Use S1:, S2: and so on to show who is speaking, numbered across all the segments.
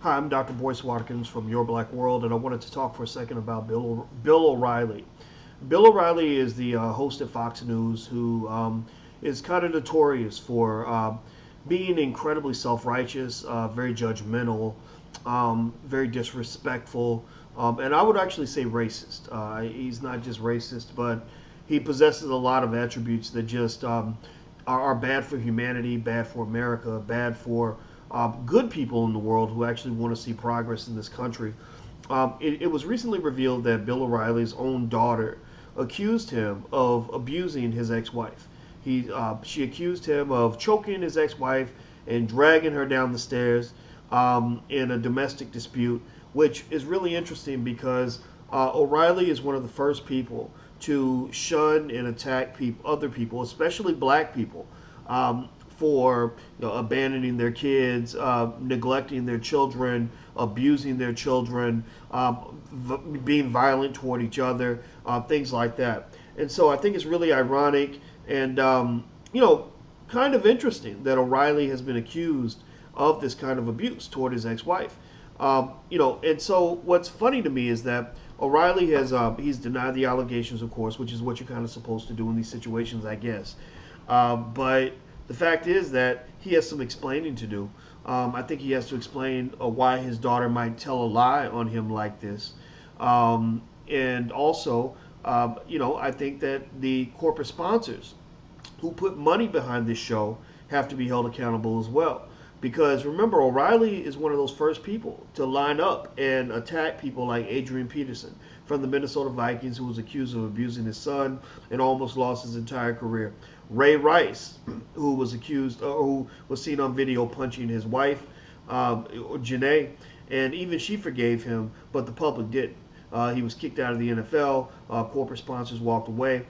S1: Hi, I'm Dr. Boyce Watkins from Your Black World, and I wanted to talk for a second about Bill O'Reilly. Bill O'Reilly is the host at Fox News who is kind of notorious for being incredibly self righteous, very judgmental, very disrespectful, and I would actually say racist. He's not just racist, but he possesses a lot of attributes that just are bad for humanity, bad for America, bad for good people in the world who actually want to see progress in this country. It was recently revealed that Bill O'Reilly's own daughter accused him of abusing his ex-wife. She accused him of choking his ex-wife and dragging her down the stairs in a domestic dispute, which is really interesting because O'Reilly is one of the first people to shun and attack other people, especially black people, for abandoning their kids, neglecting their children, abusing their children, being violent toward each other, things like that. And so I think it's really ironic and kind of interesting that O'Reilly has been accused of this kind of abuse toward his ex-wife. And so what's funny to me is that O'Reilly has he's denied the allegations, of course, which is what you're kind of supposed to do in these situations, I guess. But the fact is that he has some explaining to do. I think he has to explain why his daughter might tell a lie on him like this. And also, I think that the corporate sponsors who put money behind this show have to be held accountable as well. Because remember, O'Reilly is one of those first people to line up and attack people like Adrian Peterson from the Minnesota Vikings, who was accused of abusing his son and almost lost his entire career. Ray Rice, who was accused, or who was seen on video punching his wife, Janae, and even she forgave him, but the public didn't. He was kicked out of the NFL. Corporate sponsors walked away.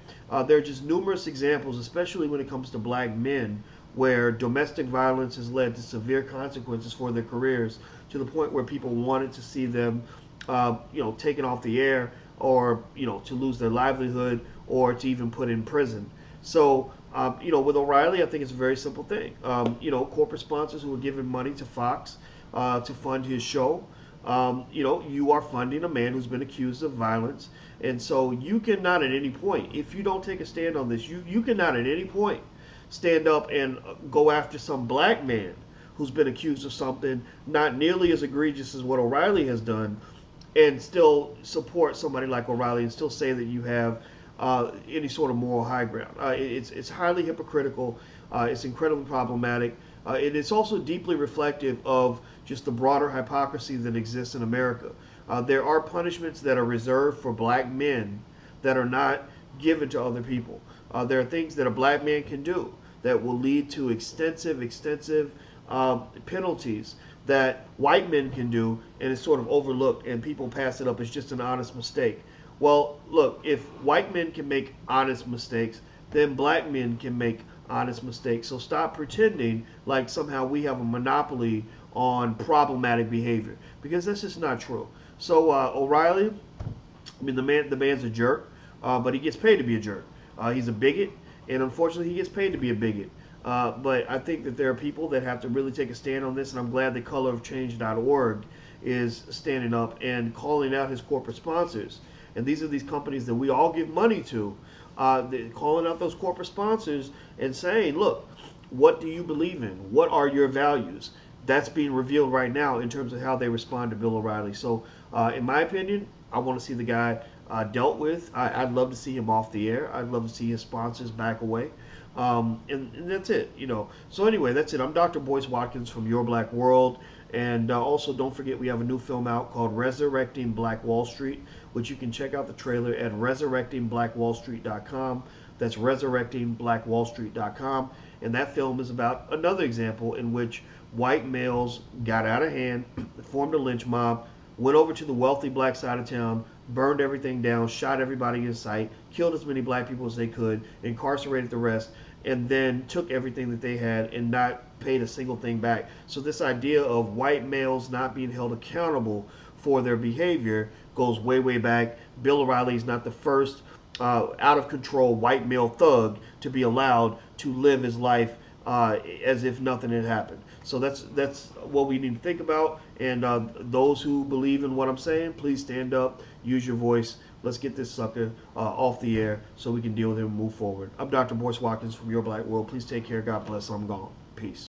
S1: There are just numerous examples, especially when it comes to black men, where domestic violence has led to severe consequences for their careers, to the point where people wanted to see them, taken off the air, or to lose their livelihood, or to even put in prison. So, with O'Reilly, I think it's a very simple thing. Corporate sponsors who are giving money to Fox to fund his show. You are funding a man who's been accused of violence, and so you cannot at any point, if you don't take a stand on this, you cannot at any point stand up and go after some black man who's been accused of something not nearly as egregious as what O'Reilly has done, and still support somebody like O'Reilly and still say that you have any sort of moral high ground. It's highly hypocritical. It's incredibly problematic. It's also deeply reflective of just the broader hypocrisy that exists in America. There are punishments that are reserved for black men that are not given to other people. There are things that a black man can do that will lead to extensive penalties that white men can do, and it's sort of overlooked, and people pass it up as just an honest mistake. Well, look, if white men can make honest mistakes, then black men can make honest mistakes. So stop pretending like somehow we have a monopoly on problematic behavior, because that's just not true. So O'Reilly, I mean, the man's a jerk, but he gets paid to be a jerk. He's a bigot, and unfortunately, he gets paid to be a bigot. But I think that there are people that have to really take a stand on this, and I'm glad that colorofchange.org is standing up and calling out his corporate sponsors. And these are these companies that we all give money to, calling out those corporate sponsors and saying, look, what do you believe in? What are your values? That's being revealed right now in terms of how they respond to Bill O'Reilly. So, in my opinion, I want to see the guy dealt with. I'd love to see him off the air. I'd love to see his sponsors back away. And that's it, So anyway, that's it. I'm Dr. Boyce Watkins from Your Black World. And also, don't forget, we have a new film out called Resurrecting Black Wall Street, which you can check out the trailer at resurrectingblackwallstreet.com. That's resurrectingblackwallstreet.com. And that film is about another example in which white males got out of hand, formed a lynch mob, went over to the wealthy black side of town, burned everything down, shot everybody in sight, killed as many black people as they could, incarcerated the rest, and then took everything that they had and not paid a single thing back. So this idea of white males not being held accountable for their behavior goes way back. Bill O'Reilly is not the first out of control white male thug to be allowed to live his life as if nothing had happened. So that's what we need to think about. And those who believe in what I'm saying, please stand up, use your voice. Let's get this sucker off the air so we can deal with it and move forward. I'm Dr. Boyce Watkins from Your Black World. Please take care. God bless. I'm gone. Peace.